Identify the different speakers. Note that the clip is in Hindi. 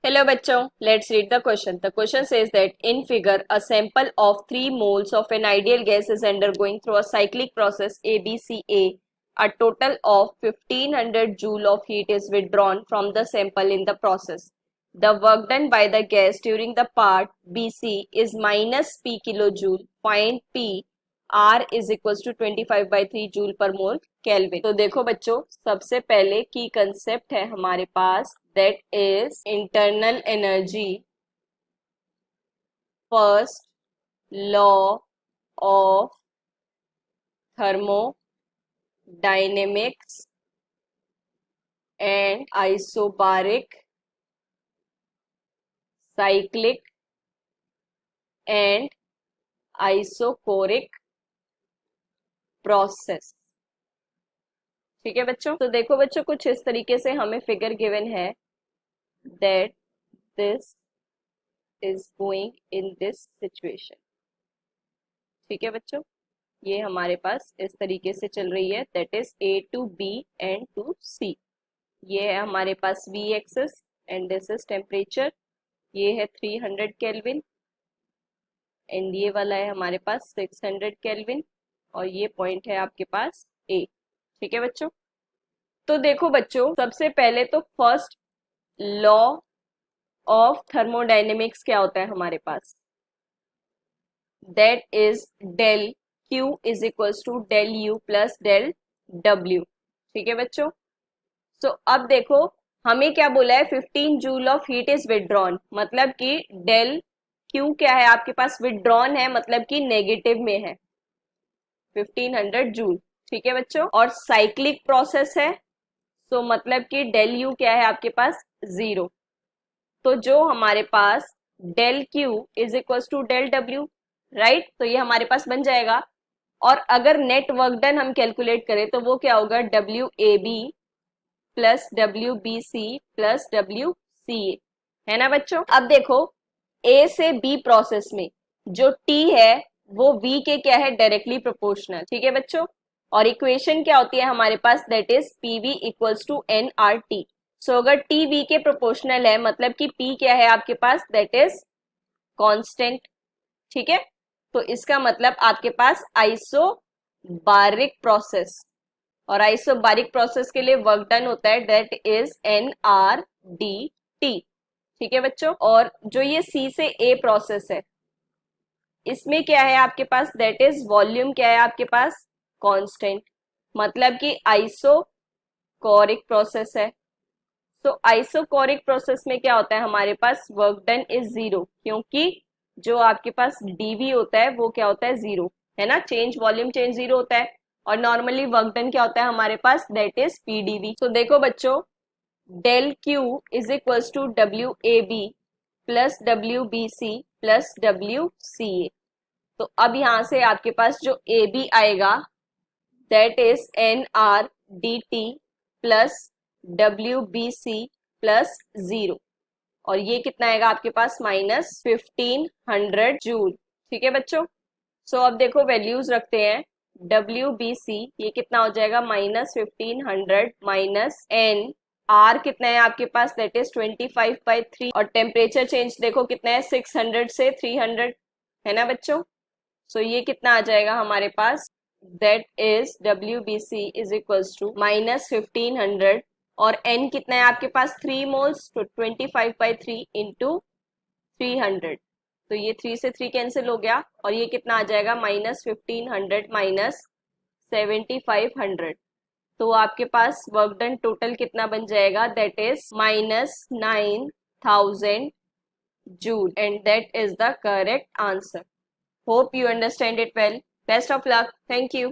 Speaker 1: Hello bachcho, let's read the question. The question says that in figure a sample of 3 moles of an ideal gas is undergoing through a cyclic process ABCA. A total of 1500 joule of heat is withdrawn from the sample in the process. The work done by the gas during the part BC is minus P kilojoule. Find P. R is equals to 25/3 joule पर मोल केल्विन। तो देखो बच्चों, सबसे पहले की कंसेप्ट है हमारे पास that is internal energy, first law of thermodynamics and isobaric cyclic and isochoric process. ठीक है बच्चों, तो देखो बच्चों, कुछ इस तरीके से हमें फिगर गिवन है that this is going in this situation. ठीक है बच्चों, ये हमारे पास इस तरीके से चल रही है that is A to B and to C। ये है हमारे पास V axis and this is temperature. ये है 300 केल्विन एंड ये वाला है हमारे पास 600 केल्विन और ये पॉइंट है आपके पास A। ठीक है बच्चों, तो देखो बच्चों, सबसे पहले तो फर्स्ट लॉ ऑफ थर्मोडायनेमिक्स क्या होता है हमारे पास, that is del Q is equals to del U plus del W। ठीक है बच्चों, सो अब देखो हमें क्या बोला है, 15 joule of heat is withdrawn, मतलब कि डेल Q क्या है आपके पास, विड्रॉन है, मतलब कि नेगेटिव में है 1500 जूल। ठीक है बच्चों, और साइक्लिक प्रोसेस है, सो मतलब कि डेल U क्या है आपके पास, 0। तो जो हमारे पास del Q is equal to del W, right, तो ये हमारे पास बन जाएगा। और अगर नेट वर्क डन हम कैलकुलेट करें तो वो क्या होगा, WAB plus WBC plus WCA, है ना बच्चों। अब देखो A से B प्रोसेस में जो T है वो V के क्या है, डायरेक्टली प्रोपोर्शनल। ठीक है बच्चों, और इक्वेशन क्या होती है हमारे पास, that is PV equals to nRT। So अगर T V के प्रोपोर्शनल है मतलब कि P क्या है आपके पास, दैट इज कांस्टेंट। ठीक है, तो इसका मतलब आपके पास आइसोबारिक प्रोसेस, और आइसोबारिक प्रोसेस के लिए वर्क डन होता है दैट इज nRDT। ठीक है बच्चों, और जो ये C से A प्रोसेस है इसमें क्या है आपके पास, दैट इज वॉल्यूम क्या है आपके पास, कांस्टेंट, मतलब कि आइसोकोरिक प्रोसेस है। सो आइसोकोरिक प्रोसेस में क्या होता है हमारे पास, वर्क डन इज 0, क्योंकि जो आपके पास dV होता है वो क्या होता है, 0, है ना, चेंज वॉल्यूम चेंज 0 होता है। और नॉर्मली वर्क डन क्या होता है हमारे पास, दैट इज PdV। तो देखो बच्चों, del Q is equals to WAB plus WBC plus WCA। तो अब यहां से आपके पास जो AB आएगा that is nRDT plus WBC plus 0, और ये कितना आएगा आपके पास, माइनस 1500 जूल। ठीक है बच्चों, सो अब देखो वैल्यूज रखते हैं, WBC ये कितना हो जाएगा, माइनस 1500 माइनस N, R कितना है आपके पास, दैट इज 25/3, और टेम्परेचर चेंज देखो कितना है, 600 से 300, है ना बच्चों। सो ये कितना आ जाएगा हमारे पास, that is WBC is equals to minus 1500, और N कितना है आपके पास, 3 मोल्स, तो 25/3 इंटू 300, तो ये 3 से 3 कैंसिल हो गया, और ये कितना आ जाएगा, माइनस 1500 माइनस 7500, तो आपके पास वर्क डन टोटल कितना बन जाएगा, that is minus 9000 joule, and that is the correct answer. Hope you understand it well. Best of luck, thank you.